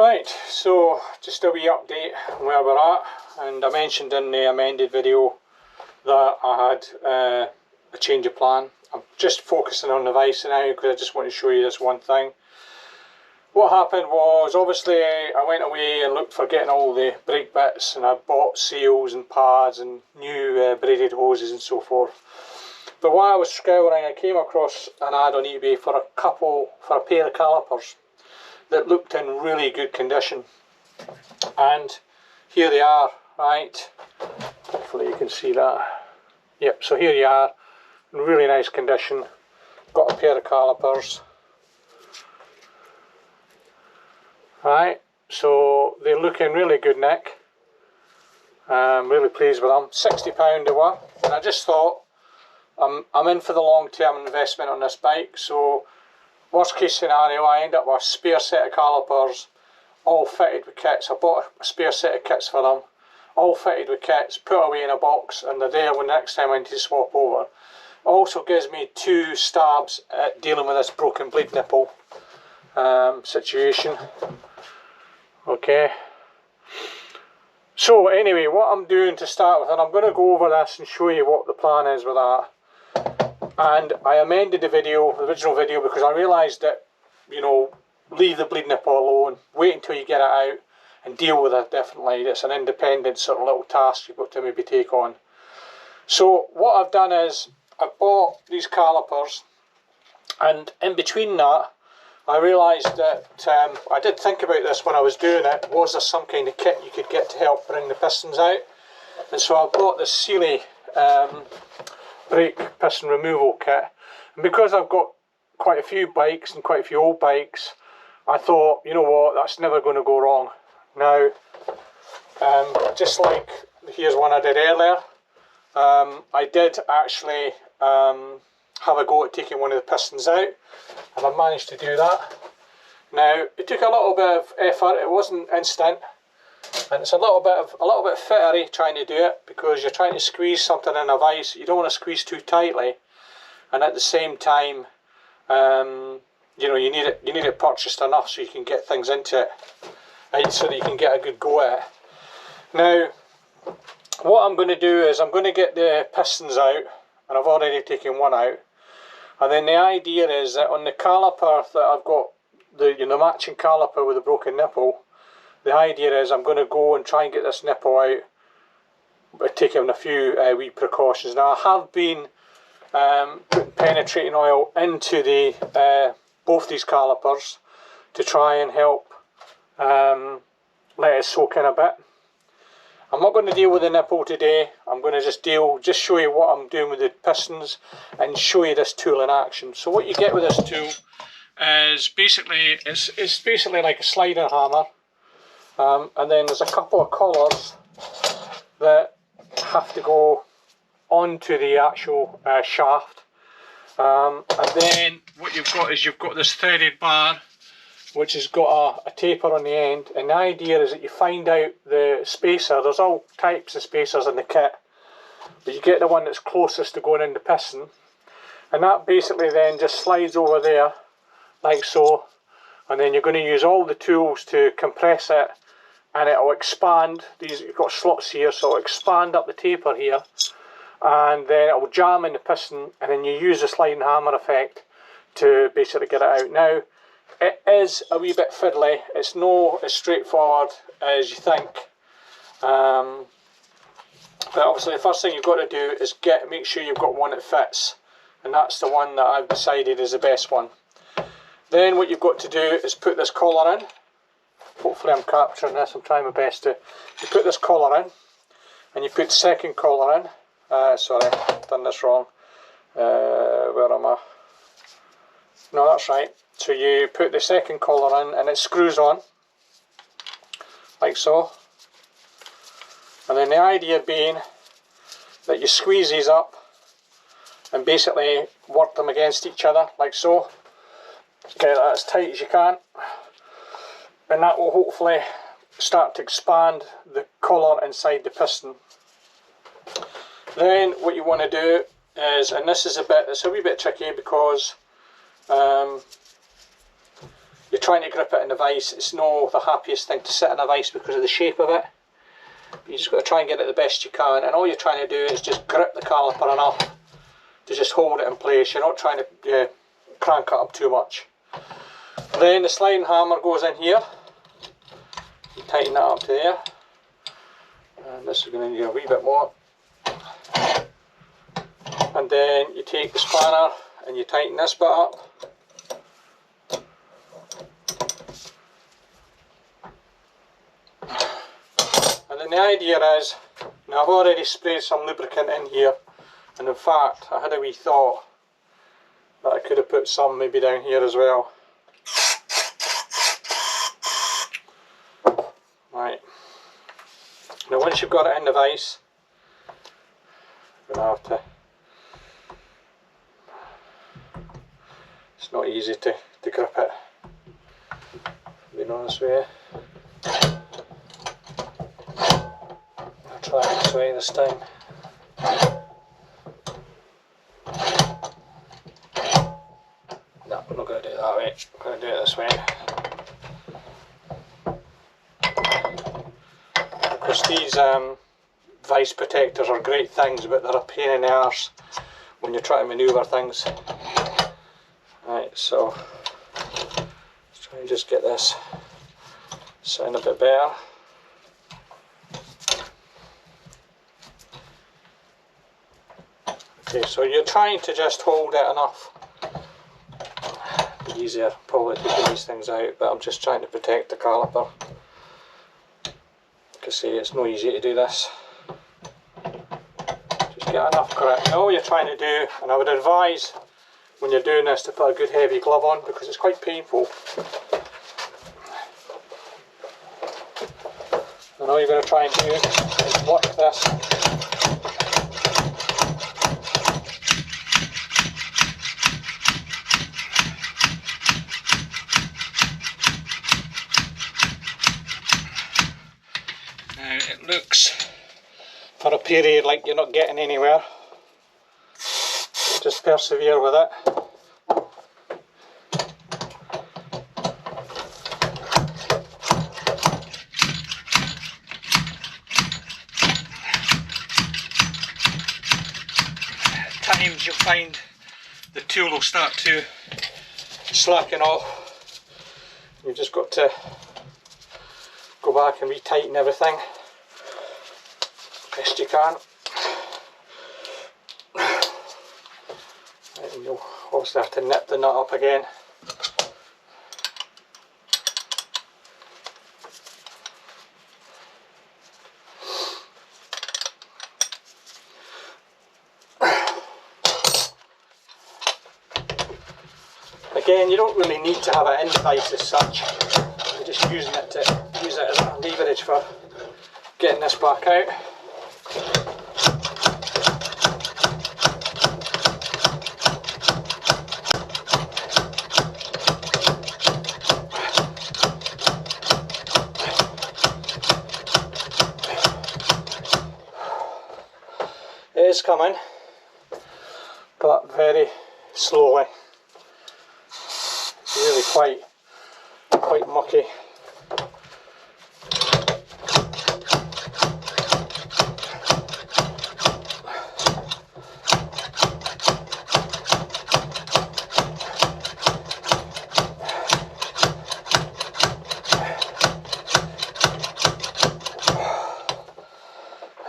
Right, so just a wee update on where we're at, and I mentioned in the amended video that I had a change of plan. I'm just focusing on the vice now because I just want to show you this one thing. What happened was, obviously I went away and looked for getting all the brake bits, and I bought seals and pads and new braided hoses and so forth. But while I was scouring, I came across an ad on eBay for a pair of calipers that looked in really good condition, and here they are. Right, hopefully you can see that. Yep, so here you are, in really nice condition. Got a pair of calipers. Right, so they're looking really good nick. I'm really pleased with them. £60 they were, and I just thought I'm in for the long term investment on this bike. So worst case scenario, I end up with a spare set of calipers, all fitted with kits. I bought a spare set of kits for them, all fitted with kits, put away in a box, and they're there when the next time I need to swap over. Also gives me 2 stabs at dealing with this broken bleed nipple situation. Okay. So anyway, what I'm doing to start with, and I'm going to go over this and show you what the plan is with that. And I amended the original video, because I realised that, you know, leave the bleed nipple alone, wait until you get it out and deal with it differently. It's an independent sort of little task you've got to maybe take on. So what I've done is I've bought these calipers, and in between that I realised that I did think about this when I was doing it. Was there some kind of kit you could get to help bring the pistons out? And so I bought this Sealey brake piston removal kit, and because I've got quite a few bikes and quite a few old bikes, I thought, you know what, that's never going to go wrong. Now, just like here's one I did earlier, I did actually have a go at taking one of the pistons out, and I managed to do that. Now, it took a little bit of effort. It wasn't instant, and it's a little bit fittery trying to do it, because you're trying to squeeze something in a vise. You don't want to squeeze too tightly, and at the same time, you know, you need it purchased enough so you can get things into it, and so that you can get a good go at it. Now, what I'm going to do is I'm going to get the pistons out, and I've already taken one out. And then the idea is that on the caliper that I've got, the matching caliper with the broken nipple, the idea is I'm going to go and try and get this nipple out by taking a few wee precautions. Now, I have been putting penetrating oil into both these calipers to try and help let it soak in a bit. I'm not going to deal with the nipple today. I'm going to just show you what I'm doing with the pistons and show you this tool in action. So what you get with this tool is basically, it's basically like a sliding hammer, and then there's a couple of collars that have to go onto the actual shaft, and then what you've got is this threaded bar which has got a taper on the end, and the idea is that you find out the spacer. There's all types of spacers in the kit, but you get the one that's closest to going in the piston, and that basically then just slides over there like so, and then you're going to use all the tools to compress it, and it'll expand. You've got slots here, so it'll expand up the taper here, and then it will jam in the piston, and then you use the sliding hammer effect to basically get it out. Now, it is a wee bit fiddly. It's not as straightforward as you think. But obviously the first thing you've got to do is make sure you've got one that fits, and that's the one that I've decided is the best one. Then what you've got to do is put this collar in. Hopefully I'm capturing this, I'm trying my best to. You put this collar in, and you put the second collar in. Sorry, I've done this wrong. Where am I? No, that's right. So you put the second collar in, and it screws on, like so. And then the idea being that you squeeze these up and basically work them against each other, like so. Get that as tight as you can. And that will hopefully start to expand the collar inside the piston. Then what you want to do is, and this is it's a wee bit tricky, because you're trying to grip it in the vice. It's not the happiest thing to sit in a vice because of the shape of it. You just got to try and get it the best you can, and all you're trying to do is just grip the caliper enough to just hold it in place. You're not trying to crank it up too much. Then the sliding hammer goes in here. You tighten that up to there, and this is going to need a wee bit more. And then you take the spanner and you tighten this bit up. And then the idea is, now I've already sprayed some lubricant in here, and in fact I had a wee thought that I could have put some maybe down here as well. Right, now once you've got it in the vise, you're going to have to, it's not easy to grip it, being honest with you. I'll try it this way this time. No, I'm not going to do it that way, I'm going to do it this way. Because these vice protectors are great things, but they're a pain in the arse when you're trying to manoeuvre things. Right, so let's try and just get this sitting a bit better. Okay, so you're trying to just hold it enough. It'd be easier probably taking these things out, but I'm just trying to protect the caliper. Like I say, it's no easy to do this. Just get enough grip. Now all you're trying to do, and I would advise when you're doing this to put a good heavy glove on because it's quite painful. And all you're going to try and do is work this now. It looks for a period like you're not getting anywhere. Just persevere with it. At times you'll find the tool will start to slacken off. You've just got to go back and retighten everything best you can. And you'll obviously have to nip the nut up again. Again, you don't really need to have it in the vise as such. You're just using it to use it as a leverage for getting this back out. It is coming, but very slowly. It's really quite mucky.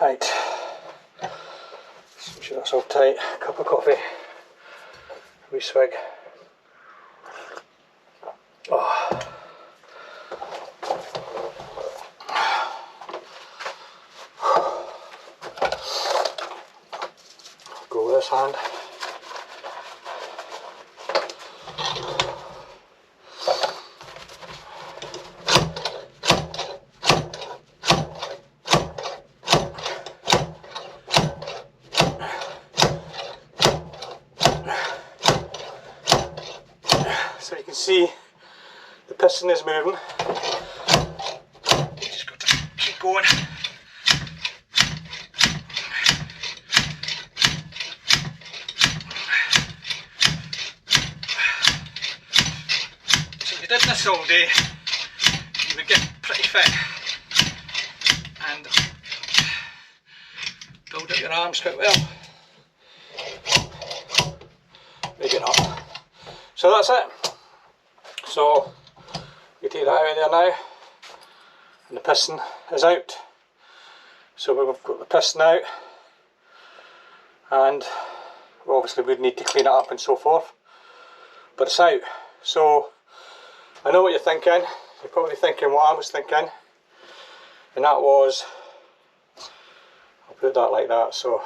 Right. Make sure that's all tight. Cup of coffee. Wee swig. Oh. Go with this hand. So you can see the piston is moving. Just got to keep going. So if you did this this all day, you would get pretty fit and build up your arms quite well. Maybe not. So that's it. So you take that out of there now, and the piston is out. So we've got the piston out, and obviously we'd need to clean it up and so forth, but it's out. So I know what you're thinking. You're probably thinking what I was thinking, and that was, I'll put that like that, so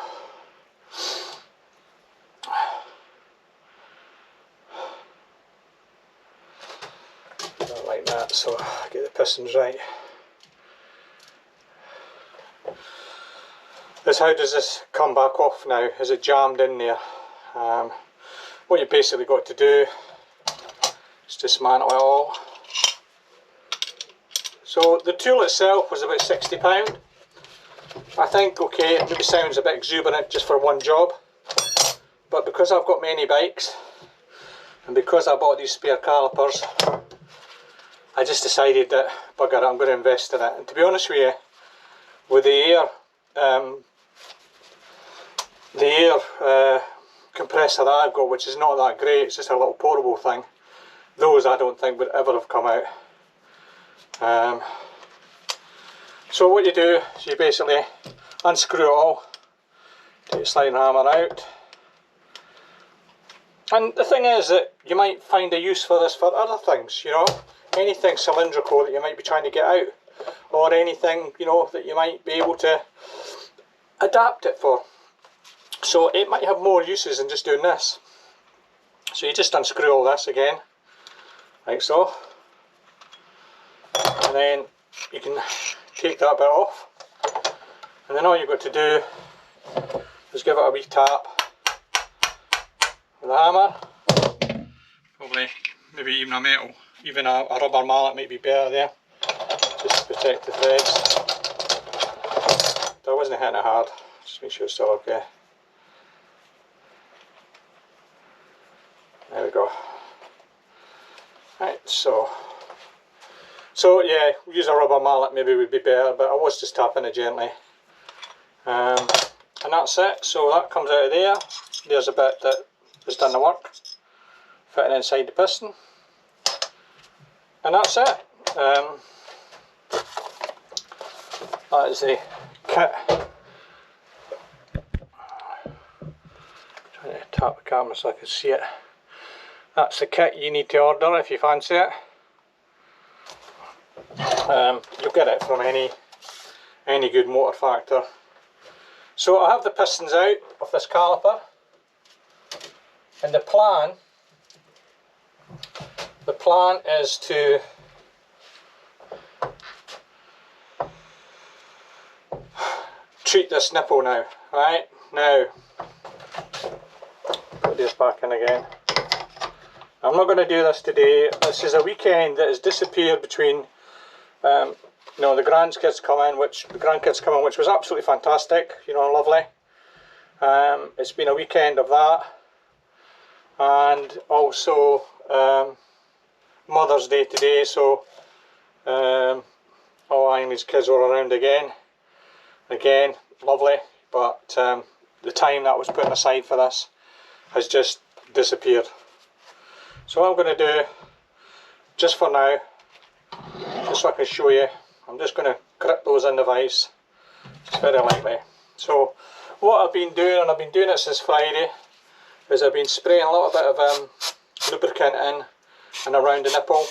put that like that, so get the pistons right. How does this come back off now? Is it jammed in there? What you basically got to do is dismantle it all. So the tool itself was about £60. I think, okay, it maybe sounds a bit exuberant just for one job, but because I've got many bikes and because I bought these spare calipers, I just decided that bugger it, I'm going to invest in it. And to be honest with you, with the air compressor that I've got, which is not that great, it's just a little portable thing, those I don't think would ever have come out. So what you do is you basically unscrew it all, take the sliding hammer out, and the thing is that you might find a use for this for other things, you know, anything cylindrical that you might be trying to get out, or anything, you know, that you might be able to adapt it for. So it might have more uses than just doing this. So you just unscrew all this again, like so, and then you can take that bit off, and then all you've got to do is give it a wee tap with a hammer, probably maybe even a metal, even a rubber mallet might be better there, just to protect the threads. I wasn't hitting it hard, just make sure it's still okay. There we go. Right, so yeah, use a rubber mallet maybe would be better, but I was just tapping it gently. And that's it. So that comes out of there. There's a bit that has done the work, fitting inside the piston. And that's it. That is the kit. Trying to tap the camera so I can see it. That's the kit you need to order if you fancy it. You'll get it from any good motor factor. So I have the pistons out of this caliper, and the plan is to treat this nipple now. Right, now put this back in again. I'm not going to do this today. This is a weekend that has disappeared between you know, the grandkids coming, which was absolutely fantastic, you know, lovely. It's been a weekend of that, and also Mother's Day today, so all Ainley's kids were around again, lovely, but the time that was put aside for this has just disappeared. So what I'm going to do, just for now, just so I can show you, I'm just going to grip those in the vise, just very lightly. So what I've been doing, and I've been doing it since Friday, is I've been spraying a little bit of lubricant in and around the nipple.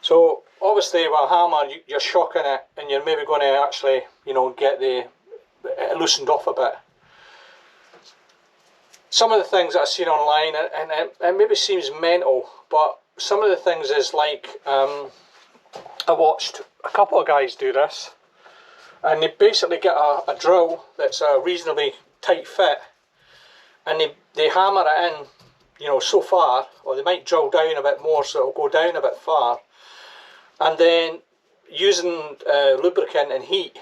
So obviously with a hammer you're shocking it, and you're maybe going to actually, you know, get it loosened off a bit. Some of the things that I've seen online, and it maybe seems mental, but some of the things is like, I watched a couple of guys do this, and they basically get a drill that's a reasonably tight fit, and they hammer it in, you know, so far, or they might drill down a bit more so it'll go down a bit far, and then using lubricant and heat,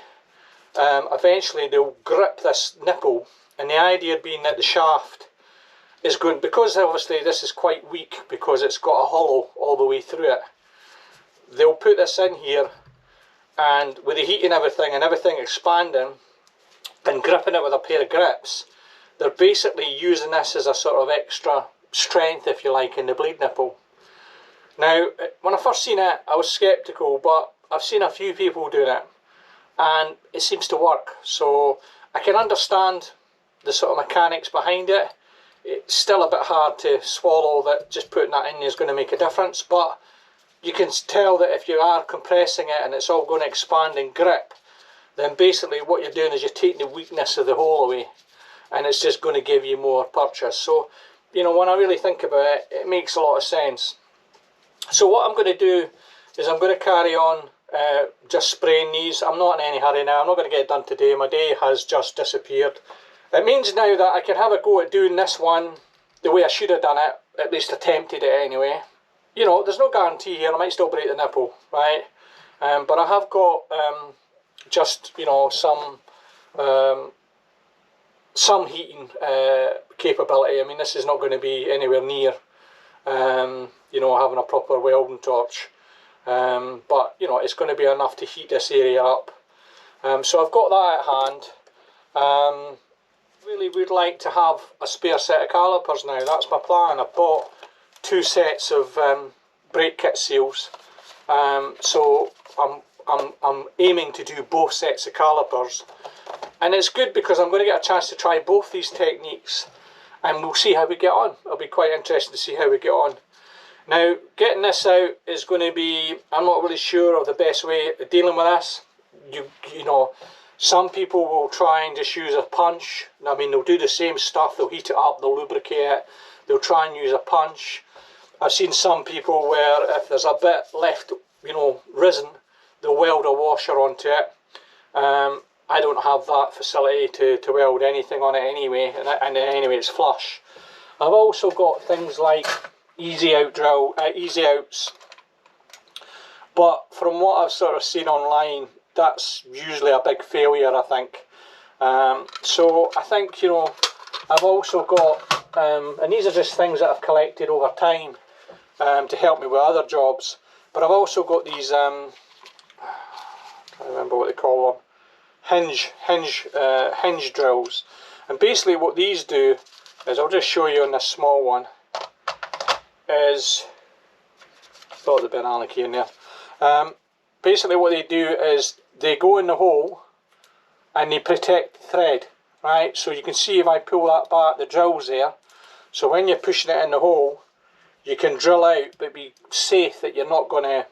eventually they'll grip this nipple, and the idea being that the shaft is going, because obviously this is quite weak because it's got a hollow all the way through it, they'll put this in here, and with the heat and everything expanding and gripping it with a pair of grips, they're basically using this as a sort of extra strength, if you like, in the blade nipple. Now, when I first seen it, I was sceptical, but I've seen a few people doing it, and it seems to work. So I can understand the sort of mechanics behind it. It's still a bit hard to swallow that just putting that in is going to make a difference, but you can tell that if you are compressing it and it's all going to expand and grip, then basically what you're doing is you're taking the weakness of the hole away, and it's just going to give you more purchase. So, you know, when I really think about it, it makes a lot of sense. So what I'm going to do is I'm going to carry on just spraying these. I'm not in any hurry now. I'm not going to get it done today. My day has just disappeared. It means now that I can have a go at doing this one the way I should have done it, at least attempted it anyway. You know, there's no guarantee here. I might still break the nipple, right? But I have got just, you know, some heating capability. I mean, this is not going to be anywhere near you know, having a proper welding torch, but you know, it's going to be enough to heat this area up. So I've got that at hand. Really would like to have a spare set of calipers now. That's my plan. I've bought 2 sets of brake kit seals, so I'm aiming to do both sets of calipers, and it's good because I'm going to get a chance to try both these techniques, and we'll see how we get on. It'll be quite interesting to see how we get on. Now, getting this out is going to be, I'm not really sure of the best way of dealing with this. You know, some people will try and just use a punch. I mean, they'll do the same stuff, they'll heat it up, they'll lubricate it, they'll try and use a punch. I've seen some people where if there's a bit left, you know, risen, they'll weld a washer onto it. I don't have that facility to weld anything on it anyway, and anyway it's flush. I've also got things like easy outs, but from what I've sort of seen online, that's usually a big failure, I think. So I think, you know, I've also got, and these are just things that I've collected over time to help me with other jobs, but I've also got these, I can't remember what they call them, hinge drills, and basically what these do is, I'll just show you on this small one, is, I thought there'd be an Allen key in there. Basically what they do is they go in the hole and they protect the thread, right? So you can see if I pull that back, the drill's there, so when you're pushing it in the hole, you can drill out but be safe that you're not going to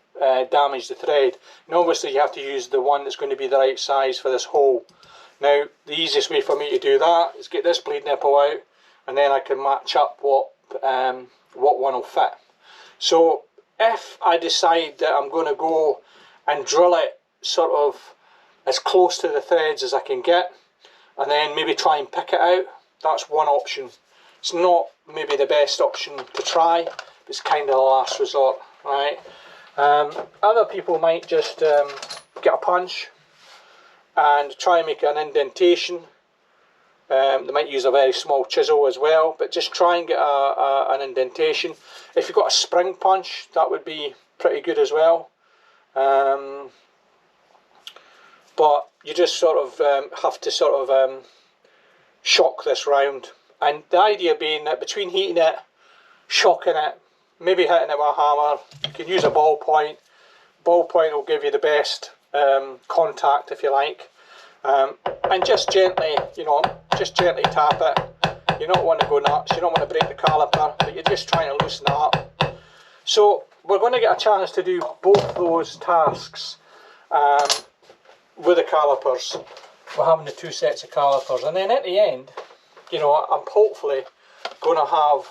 damage the thread. And obviously you have to use the one that's going to be the right size for this hole. Now the easiest way for me to do that is get this blade nipple out, and then I can match up what one will fit. So if I decide that I'm going to go and drill it sort of as close to the threads as I can get, and then maybe try and pick it out, that's one option. It's not maybe the best option to try, but it's kind of the last resort, right? Other people might just get a punch and try and make an indentation. They might use a very small chisel as well, but just try and get an indentation. If you've got a spring punch, that would be pretty good as well. But you just sort of have to sort of shock this round, and the idea being that between heating it, shocking it, maybe hitting it with a hammer, you can use a ballpoint. Ballpoint will give you the best contact, if you like, and just gently, you know, just gently tap it. You don't want to go nuts, you don't want to break the caliper, but you're just trying to loosen it up. So we're going to get a chance to do both those tasks with the calipers. We're having the 2 sets of calipers, and then at the end, you know, I'm hopefully going to have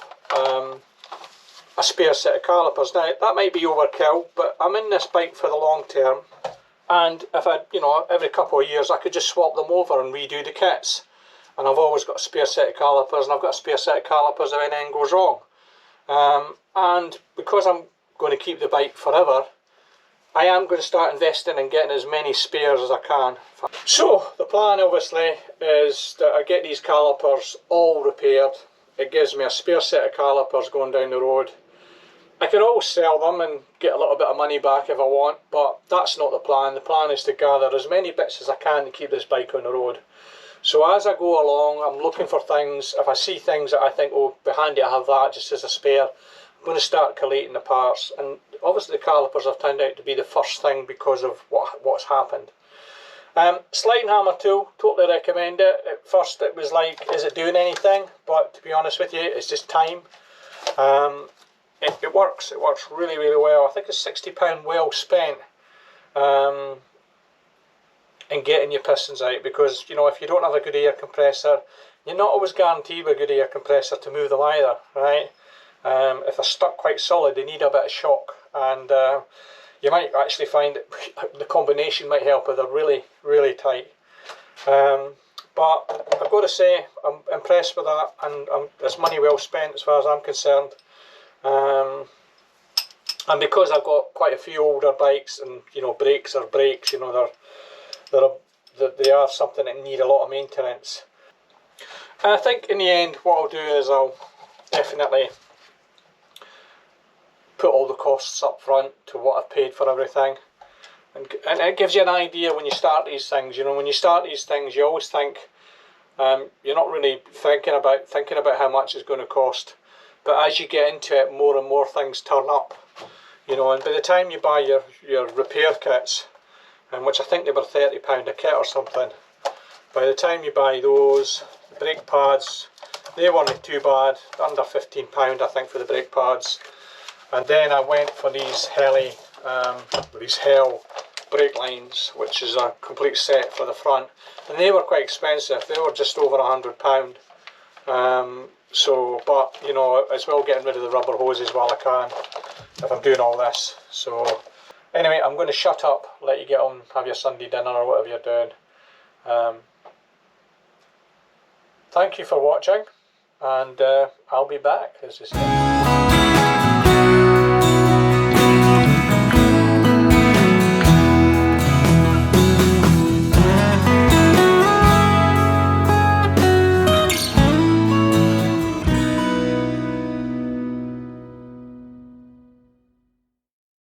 a spare set of calipers. Now that might be overkill, but I'm in this bike for the long term, and if I, you know, every couple of years I could just swap them over and redo the kits, and I've always got a spare set of calipers, and I've got a spare set of calipers if anything goes wrong. And because I'm going to keep the bike forever, I am going to start investing in getting as many spares as I can. So the plan obviously is that I get these calipers all repaired it gives me a spare set of calipers going down the road. I can always sell them and get a little bit of money back if I want, but that's not the plan. The plan is to gather as many bits as I can to keep this bike on the road. So as I go along, I'm looking for things. If I see things that I think, oh, be handy to have that just as a spare, I'm going to start collating the parts. And obviously the calipers have turned out to be the first thing because of what's happened. Sliding hammer tool, totally recommend it. At first it was like, is it doing anything? But to be honest with you, it's just time. It works really, really well. I think it's £60 well spent in getting your pistons out, because, you know, if you don't have a good air compressor, you're not always guaranteed with a good air compressor to move them either, right? If they're stuck quite solid, they need a bit of shock, and you might actually find that the combination might help if they're really, really tight. But I've got to say, I'm impressed with that, and it's money well spent as far as I'm concerned. And because I've got quite a few older bikes, and, you know, brakes are brakes, you know, they are something that need a lot of maintenance. And I think in the end what I'll do is I'll definitely put all the costs up front to what I've paid for everything, and it gives you an idea when you start these things. You know, when you start these things, you always think you're not really thinking about how much it's going to cost, but as you get into it, more and more things turn up, you know, and by the time you buy your repair kits, which I think they were £30 a kit or something, by the time you buy those, the brake pads, they weren't too bad, under £15 I think for the brake pads. And then I went for these Hell brake lines, which is a complete set for the front, and they were quite expensive. They were just over £100. So, but you know, as well getting rid of the rubber hoses while I can, if I'm doing all this. So anyway, I'm going to shut up, let you get on, have your Sunday dinner or whatever you're doing. Thank you for watching, and I'll be back, as I say.